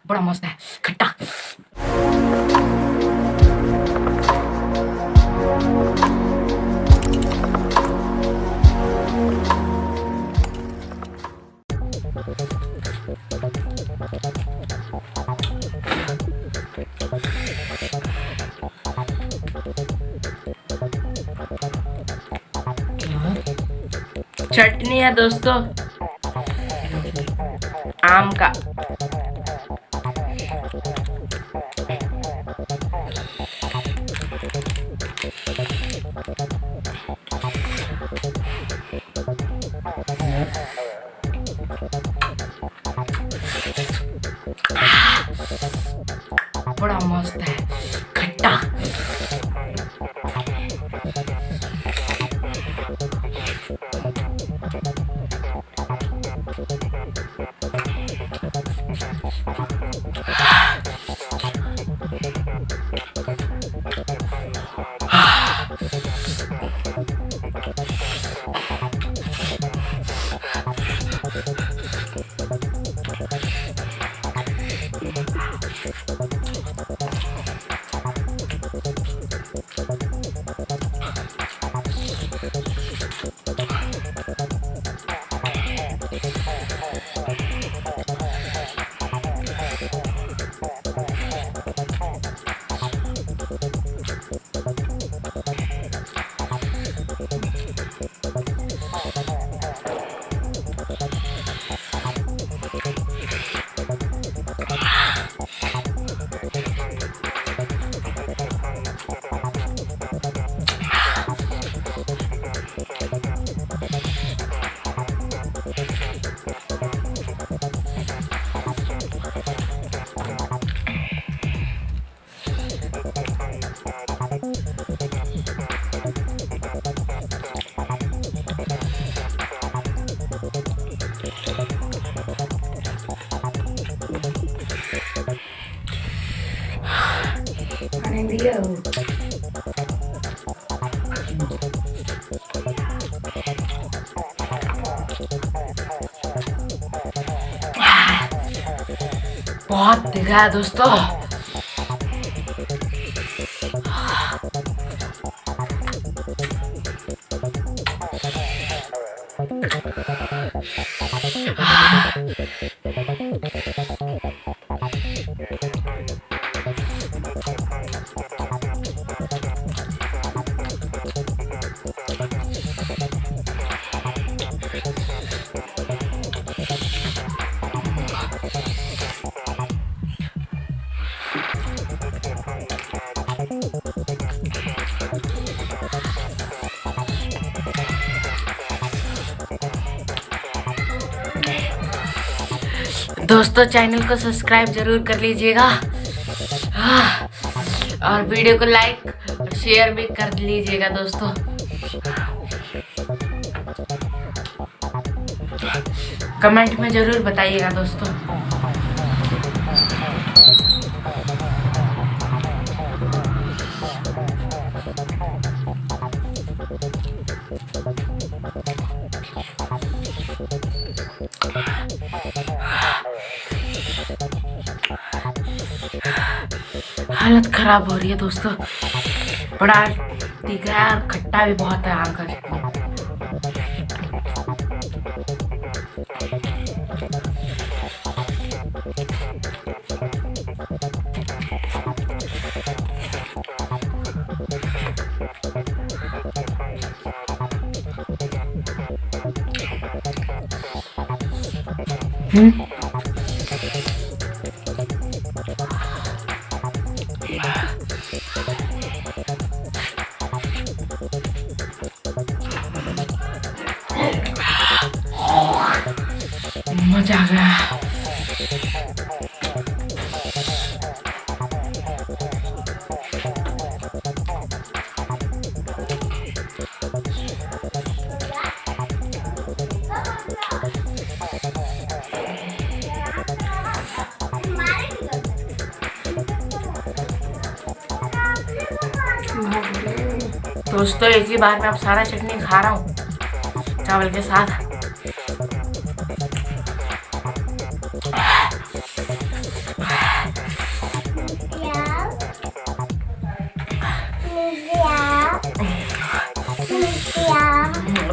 बड़ा मस्त है खट्टा। चटनी है दोस्तों आम का। बड़ा मस्त है खट्टा। बहुत दिखा है दोस्तों। दोस्तों चैनल को सब्सक्राइब जरूर कर लीजिएगा और वीडियो को लाइक और शेयर भी कर लीजिएगा दोस्तों। कमेंट में जरूर बताइएगा दोस्तों। हालत खराब हो रही है दोस्तों। बड़ा तीखा है और खट्टा भी बहुत है आम का चटनी। मजा आ गया। दोस्तों एक ही बार में अब सारा चटनी खा रहा हूँ चावल के साथ।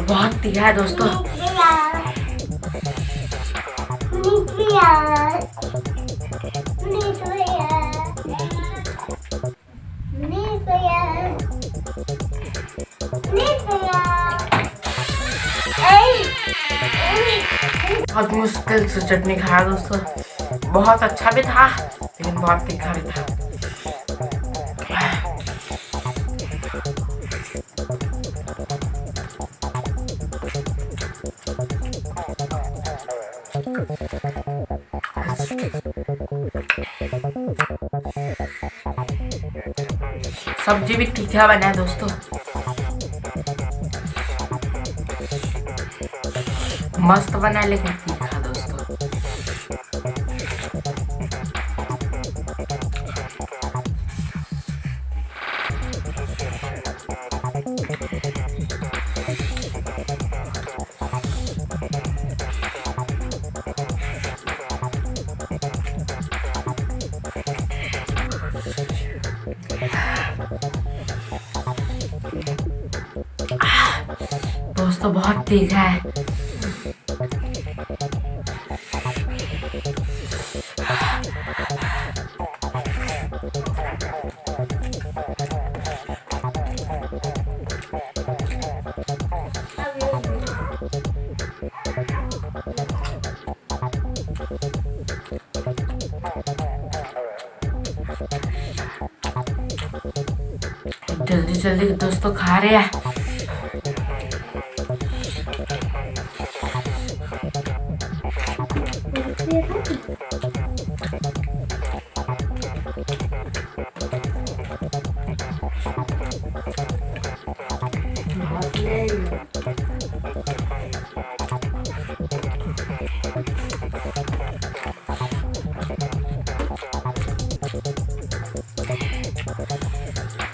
बहुत तीखा है दोस्तों। बहुत मुश्किल से चटनी खाया दोस्तों। बहुत अच्छा भी था लेकिन बहुत तीखा भी था। सब्जी भी तीखा बना है दोस्तों। मस्त बना है लेकिन तीखा दोस्तों। दोस्तों बहुत तीखा है। जल्दी जल्दी दोस्तों खा रहे हैं।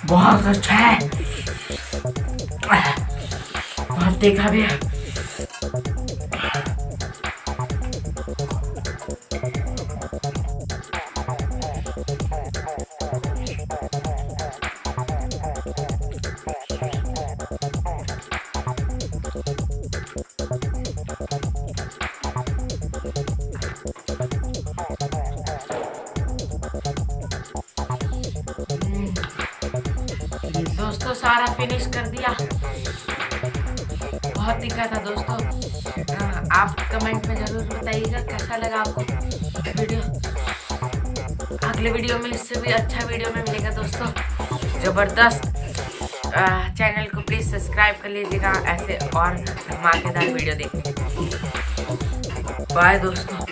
बहुत अच्छा है। बहुत तीखा भी है। दोस्तों सारा फिनिश कर दिया। बहुत तीखा था दोस्तों। आप कमेंट में जरूर बताइएगा कैसा लगा आपको वीडियो। अगले वीडियो में इससे भी अच्छा वीडियो में मिलेगा दोस्तों, जबरदस्त। चैनल को प्लीज सब्सक्राइब कर लीजिएगा ऐसे और धमाकेदार वीडियो देखने। बाय दोस्तों।